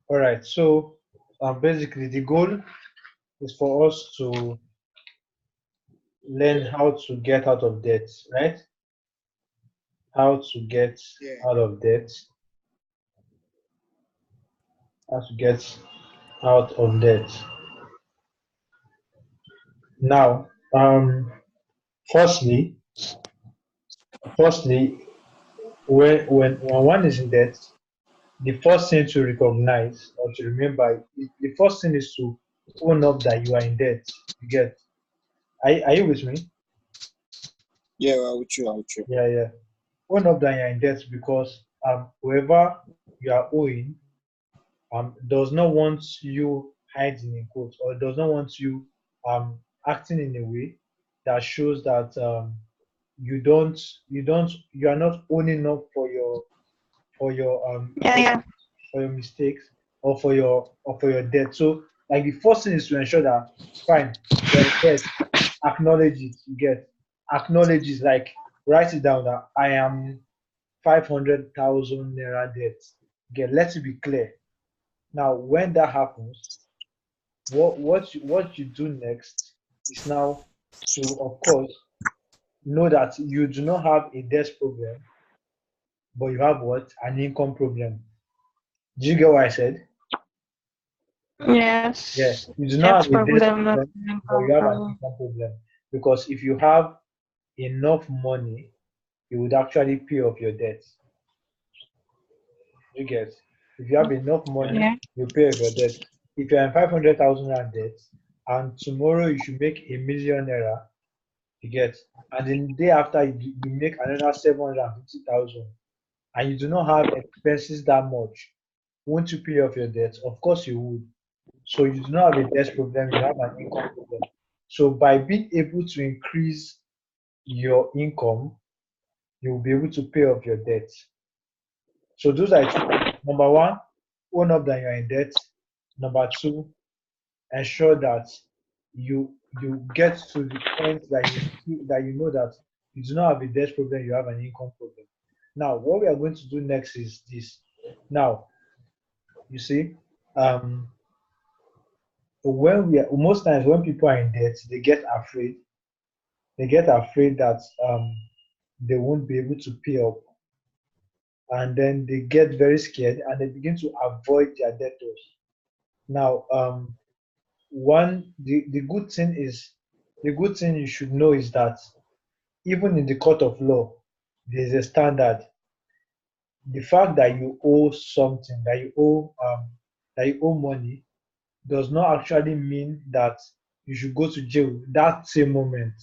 All right. So basically, the goal is for us to learn how to get out of debt, right? How to get Yeah. out of debt. How to get out of debt. Now, firstly, firstly, when one is in debt, the first thing to recognize or to remember, the first thing is to own up that you are in debt. You get? Are you with me? Yeah, I with you. I with you. Yeah, yeah. Own up that you're in debt because whoever you are owing does not want you hiding in quotes or does not want you acting in a way that shows that you are not owning up for your Yeah, yeah. for your mistakes or for your debt. So like the first thing is to ensure that fine, you're in debt, acknowledge it. You get acknowledge it, like write it down that I am 500,000 naira debt. Get let it be clear. Now when that happens, what you do next is now to of course know that you do not have a debt problem, but you have what? An income problem. Do you get what I said? Yeah, Yes. you do That's not have a debt problem, not problem, but income you have an problem. income problem. Because if you have enough money, you would actually pay off your debt. You get? If you have enough money, Yeah. you pay off your debt. If you're in 500,000 rand debt, and tomorrow you should make a million naira, you get, and then the day after you make another 750,000, and you do not have expenses that much, won't you pay off your debt? Of course you would. So you do not have a debt problem, you have an income problem. So by being able to increase your income, you will be able to pay off your debt. So those are two things. Number one, own up that you're in debt. Number two, ensure that you get to the point that you know that you do not have a debt problem, you have an income problem. Now, what we are going to do next is this. Now, you see, um, when we are most times when people are in debt, they get afraid. They get afraid that they won't be able to pay up, and then they get very scared and they begin to avoid their debtors. Now, the good thing you should know is that even in the court of law, there's a standard. The fact that you owe something, that you owe money, does not actually mean that you should go to jail that same moment.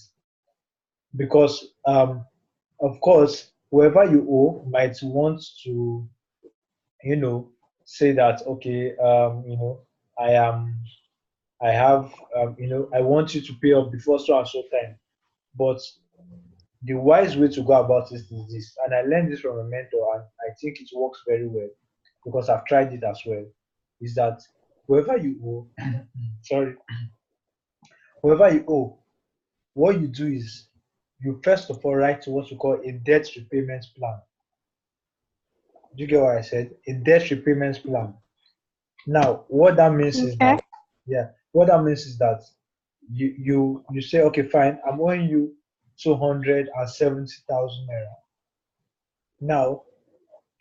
Because, of course, whoever you owe might want to, you know, say that, okay, I am, I have, I want you to pay up before so and so time. But the wise way to go about it is this, and I learned this from a mentor, and I think it works very well because I've tried it as well. Is that whoever you owe, sorry, whoever you owe, what you do is you first of all write what we call a debt repayment plan. Do you get what I said? A debt repayment plan. Now, what that means is Okay. that, yeah, what that means is that you say, okay, fine, I'm owing you 270,000 naira. Now,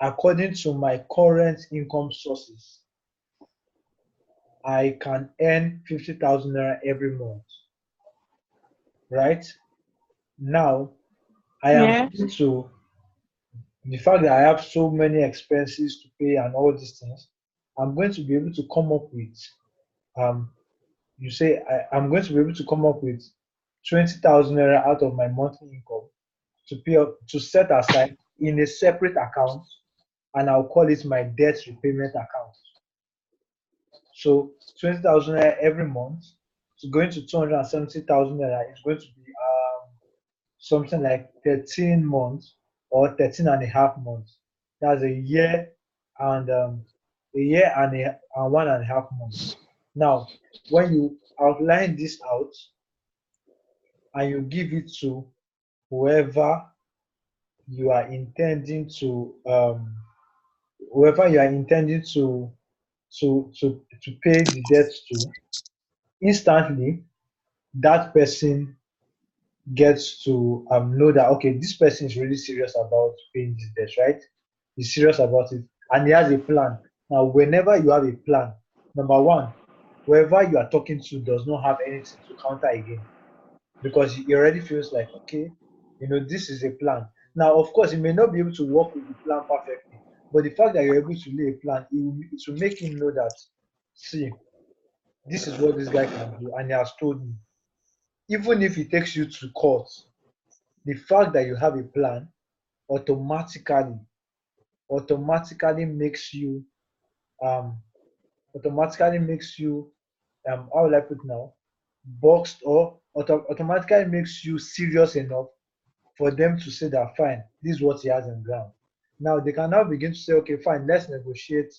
according to my current income sources, I can earn 50,000 naira every month, right? Now, I am going Yes. to the fact that I have so many expenses to pay and all these things, I'm going to be able to come up with um I'm going to be able to come up with 20,000 naira out of my monthly income to pay up to set aside in a separate account, and I'll call it my debt repayment account. So 20,000 naira every month to going to 270,000 naira is going to be something like 13 months or 13 and a half months. That's a year and 1.5 months. Now, when you outline this out and you give it to whoever you are intending to whoever you are intending to pay the debt to, instantly that person gets to know that okay, this person is really serious about paying this debt, right? He's serious about it, and he has a plan. Now, whenever you have a plan, number one, whoever you are talking to does not have anything to counter again because he already feels like okay, this is a plan. Now, of course, he may not be able to work with the plan perfectly, but the fact that you're able to lay a plan, it will make him know that see, this is what this guy can do, and he has told me. Even if he takes you to court, the fact that you have a plan automatically automatically makes you um automatically makes you how will I put now, boxed, or automatically makes you serious enough for them to say that fine, this is what he has on ground. Now they can now begin to say, okay, fine, let's negotiate.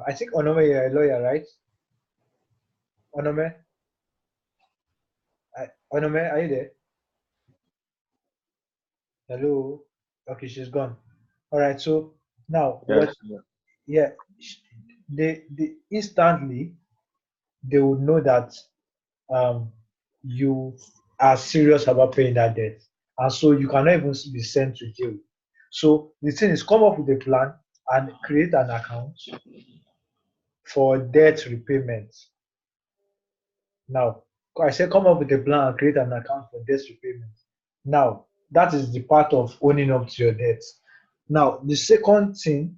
I think Onome, you're a lawyer, right? Onome, Onome, are you there? Hello. Okay, she's gone. All right. So now Yes. what? Yeah, they instantly they would know that um you are serious about paying that debt, and so you cannot even be sent to jail. So the thing is, come up with a plan and create an account for debt repayment. Now, I said come up with a plan and create an account for debt repayment. Now, that is the part of owning up to your debts. Now, the second thing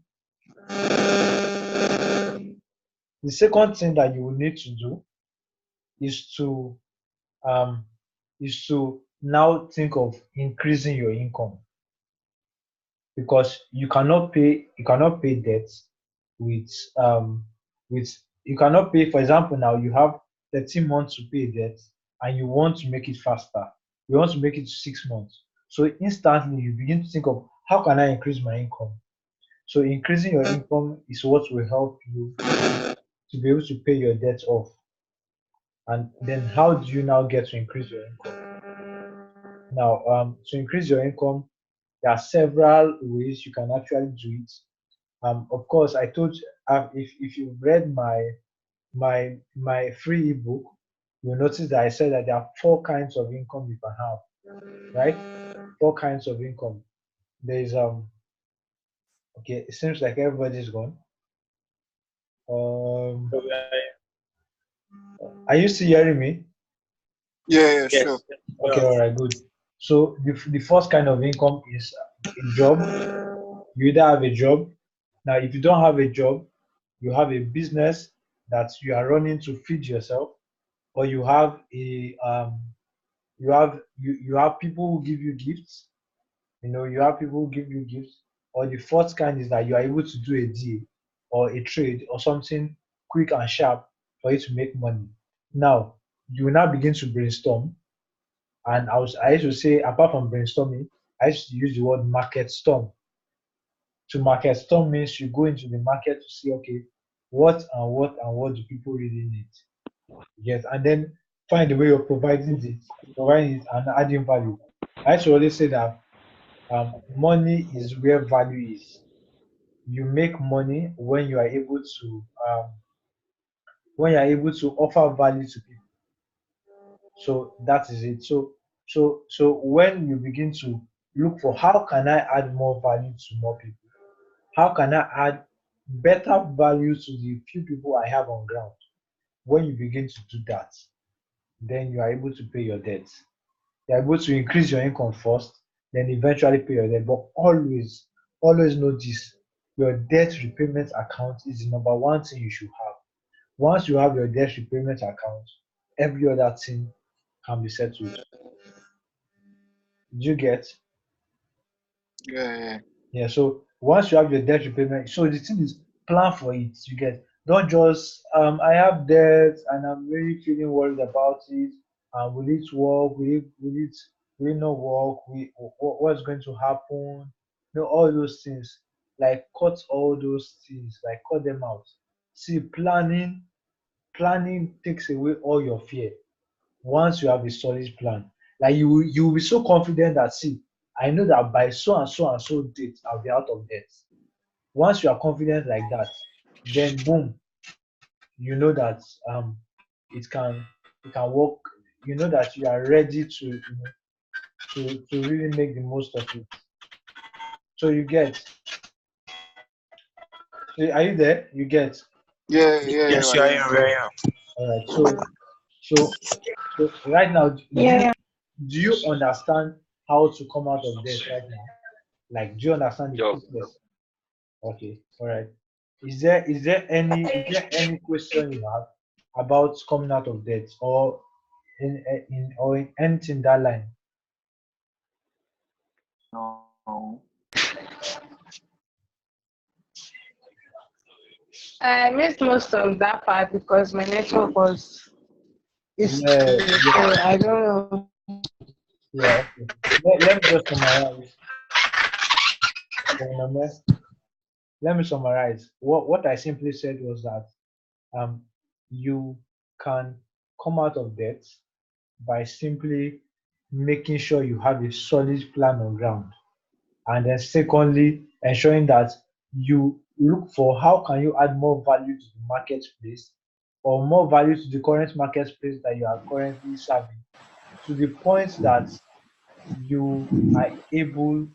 that you will need to do is to um now think of increasing your income, because you cannot pay debts with um with you cannot pay. For example, now you have 13 months to pay debt and you want to make it faster, you want to make it 6 months. So instantly you begin to think of how can I increase my income. So increasing your income is what will help you to be able to pay your debt off. And then how do you now get to increase your income? Now, to increase your income, there are several ways you can actually do it. Of course, I told you, if you've read my free ebook, you'll notice that I said that there are four kinds of income you can have, right? Four kinds of income. There's okay, it seems like everybody's gone. Um, are you still hearing me? Yeah, sure. Okay, all right, good. So the first kind of income is a job. You either have a job. Now, if you don't have a job, you have a business that you are running to feed yourself, or you have people who give you gifts. You have people who give you gifts. Or the fourth kind is that you are able to do a deal or a trade or something quick and sharp for you to make money. Now, you will now begin to brainstorm. And I used to say, apart from brainstorming, I used to use the word market storm. To market storm means you go into the market to see, okay, what do people really need? Yes, and then find a way of providing it and adding value. I used to always say that money is where value is. You make money when you are able to offer value to people. So that is it. So when you begin to look for how can I add more value to more people, how can I add better value to the few people I have on ground? When you begin to do that, then you are able to pay your debts. You're able to increase your income first, then eventually pay your debt. But always, always know this: your debt repayment account is the number one thing you should have. Once you have your debt repayment account, every other thing can be settled. Do you get? Yeah. Yeah, so once you have your debt repayment, so the thing is plan for it. You get, don't just I have debt and I'm really feeling worried about it. Will it work? Will it not work? What's going to happen? All those things. Like cut all those things, like cut them out. See, planning takes away all your fear. Once you have a solid plan, like you will be so confident that see, I know that by so and so and so date I'll be out of debt. Once you are confident like that, then boom, you know that it can work. You know that you are ready to to really make the most of it. So you get. So are you there? You get. Yeah, Yes, you I are am. in where I am. All right. So right now, do you understand how to come out of debt right now? Like, do you understand the process? Okay. All right. Is there any question you have about coming out of debt or in anything that line? No. I missed most of that part because my network was is Yeah, so yeah, I don't know. yeah. Okay. Let me just summarize. Remember, let me summarize. What I simply said was that um you can come out of debt by simply making sure you have a solid plan on ground, and then secondly ensuring that you look for how can you add more value to the marketplace or more value to the current marketplace that you are currently serving, to the point that you are able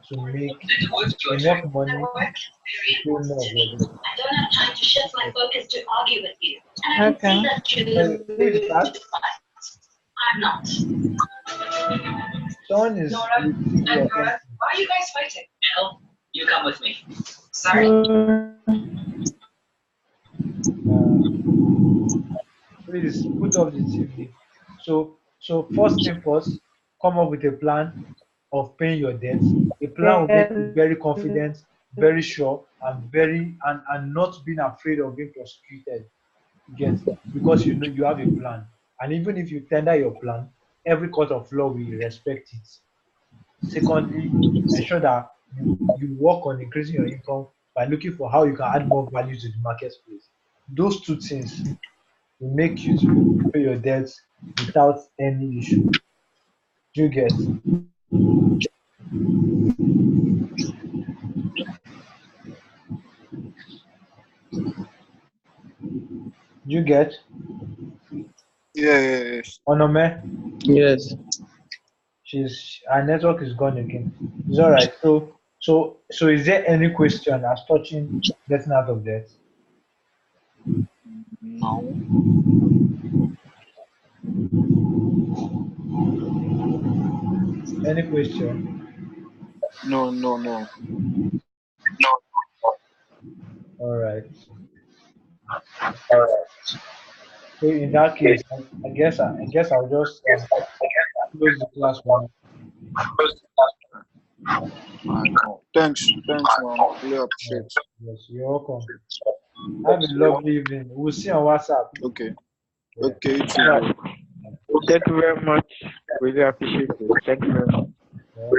to make enough money to pay more of your debt. Okay. Who is that? Someone is with TV or something. Mm, Uh, Please put off the TV. So first thing first, come up with a plan of paying your debts. A plan will make yeah. you very confident, very sure, and not being afraid of being prosecuted. You get, because you know you have a plan. And even if you tender your plan, every court of law will respect it. Secondly, ensure that you work on increasing your income by looking for how you can add more value to the marketplace. Those two things will make you to be able to pay your debts without any issue. Do you get? Do you get? Yeah. Onome, Yes. her network is gone again. It's all right. So is there any question as touching getting out of debt? No. Any question? No. All right. So in that case, I guess I'll just close the class for now. I know. Thanks, man. Really All right. appreciate. Yes, you're welcome. Have a lovely evening. We'll see you on WhatsApp. Okay. Yeah. Okay, you too, Alright. bro. Thank you very much. Really appreciate it. Thank you very much. Yeah.